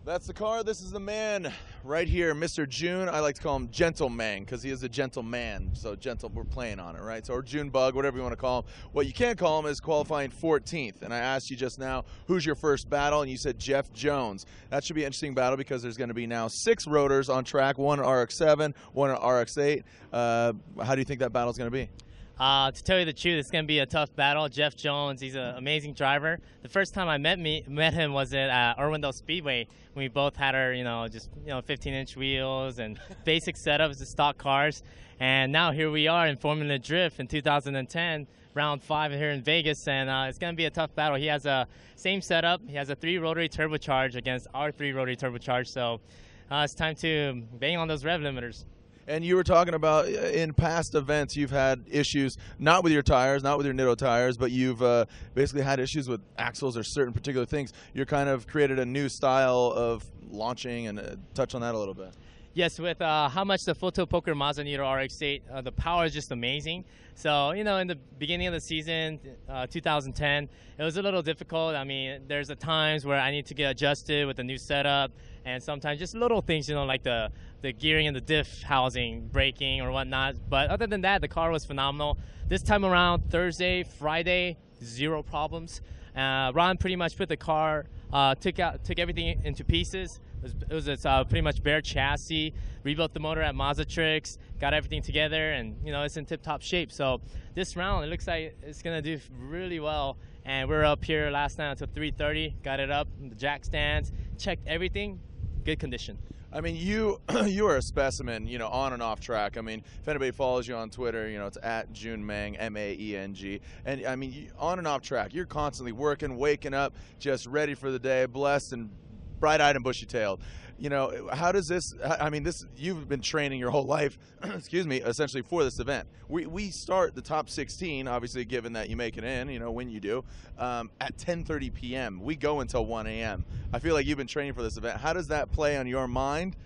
That's the car. This is the man right here, Mr. Joon. I like to call him Gentle Maeng because he is a gentle man. So gentle, we're playing on it, right? So, or June Bug, whatever you want to call him. What you can't call him is qualifying 14th. And I asked you just now, who's your first battle? And you said Jeff Jones. That should be an interesting battle because there's going to be now 6 rotors on track, one at RX-7, one at RX-8. How do you think that battle is going to be? To tell you the truth, it's going to be a tough battle. Jeff Jones, he's an amazing driver. The first time I met him was at Irwindale Speedway when we both had our, 15-inch wheels and basic setups, the stock cars. And now here we are in Formula Drift in 2010, round 5 here in Vegas, and it's going to be a tough battle. He has a same setup. He has a 3-rotary turbocharge against our 3-rotary turbocharge, so it's time to bang on those rev limiters. And you were talking about in past events you've had issues, not with your tires, not with your Nitto tires, but you've basically had issues with axles or certain particular things. You're kind of created a new style of launching, and touch on that a little bit. Yes, with how much the Full Tilt Poker Mazda Nitto RX-8, the power is just amazing. So, in the beginning of the season, 2010, it was a little difficult. I mean, there's times where I need to get adjusted with the new setup, and sometimes just little things, like the gearing and the diff housing, braking or whatnot. But other than that, the car was phenomenal. This time around, Thursday, Friday, 0 problems. Ron pretty much put the car, took everything into pieces. It was pretty much bare chassis, rebuilt the motor at Mazda Tricks, got everything together, and it's in tip-top shape. So this round, it looks like it's going to do really well. And we were up here last night until 3:30, got it up, the jack stands, checked everything, good condition. I mean, you are a specimen, on and off track. I mean, if anybody follows you on Twitter, it's at Joon Maeng, M-A-E-N-G. And, I mean, on and off track, you're constantly working, waking up, just ready for the day, blessed and bright-eyed and bushy-tailed. How does this, you've been training your whole life, excuse me, essentially for this event. We start the top 16, obviously, given that you make it in, when you do, at 10:30 p.m. We go until 1 a.m. I feel like you've been training for this event. How does that play on your mind?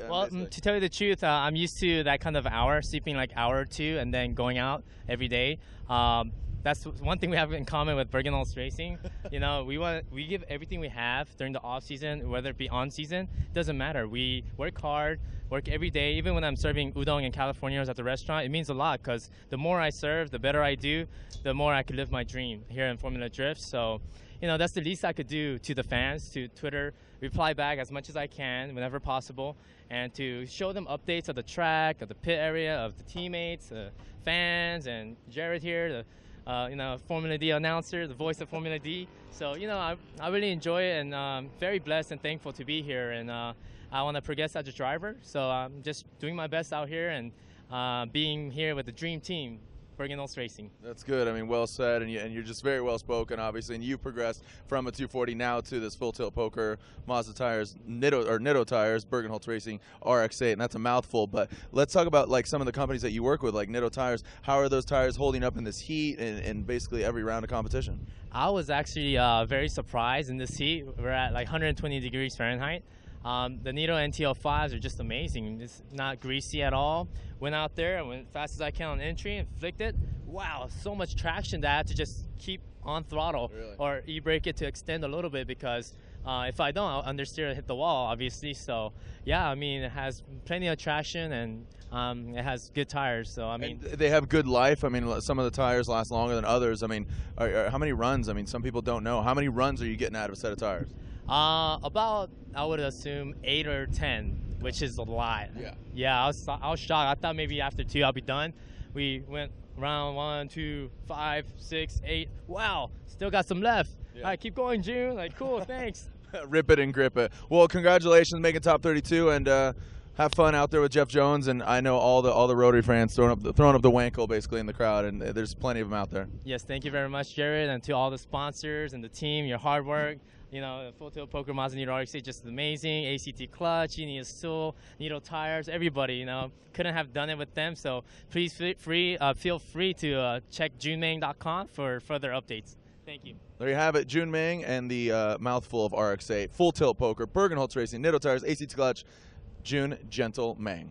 Well, to tell you the truth, I'm used to that kind of hour, sleeping like hour or two, and then going out every day. That's one thing we have in common with Bergen Holtz Racing. We give everything we have during the off season, whether it be on season, it doesn't matter. We work hard, work every day. Even when I'm serving udon in California at the restaurant, it means a lot because the more I serve, the better I do, the more I can live my dream here in Formula Drift. So, that's the least I could do to the fans, to Twitter, reply back as much as I can whenever possible, and to show them updates of the track, of the pit area, of the teammates, the fans, and Jared here, the Formula D announcer, the voice of Formula D. So, I really enjoy it, and I'm very blessed and thankful to be here. And I want to progress as a driver. So I'm just doing my best out here and being here with the dream team, Bergen Holtz Racing. That's good. I mean, well said, and you're just very well spoken, obviously. And you progressed from a 240 now to this full tilt poker Mazda tires, Nitto tires, Bergen Holtz Racing RX-8, and that's a mouthful. But let's talk about some of the companies that you work with, like Nitto tires. How are those tires holding up in this heat and basically every round of competition? I was actually very surprised in this heat. We're at like 120 degrees Fahrenheit. The Nitto NTL5s are just amazing. It's not greasy at all. Went out there and went as fast as I can on entry and flicked it. Wow, so much traction that I had to just keep on throttle. Really? Or e-brake it to extend a little bit because if I don't, I'll understeer and hit the wall, obviously. So, yeah, I mean, it has plenty of traction and it has good tires. So, I mean, and they have good life. I mean, some of the tires last longer than others. I mean, how many runs? I mean, some people don't know. How many runs are you getting out of a set of tires? About, I would assume 8 or 10, which is a lot. Yeah. I was shocked. I thought maybe after 2 I'll be done. We went round 1, 2, 5, 6, 8. Wow, still got some left. Yeah. All right, keep going, June. Like, cool, thanks. Rip it and grip it. Well, congratulations, making top 32, and have fun out there with Jeff Jones. And I know all the Rotary fans throwing up the wankle basically in the crowd, and there's plenty of them out there. Yes, thank you very much, Jared, and to all the sponsors and the team. Your hard work. Full Tilt Poker Mazda Nitto RX-8 just amazing. ACT Clutch, Genius Tool, Nitto Tires, everybody. Couldn't have done it with them. So please feel free to check JoonMaeng.com for further updates. Thank you. There you have it, Joon Maeng and the mouthful of RX-8, Full Tilt Poker, Bergen Holtz Racing, Nitto Tires, ACT Clutch, Joon Gentle Maeng.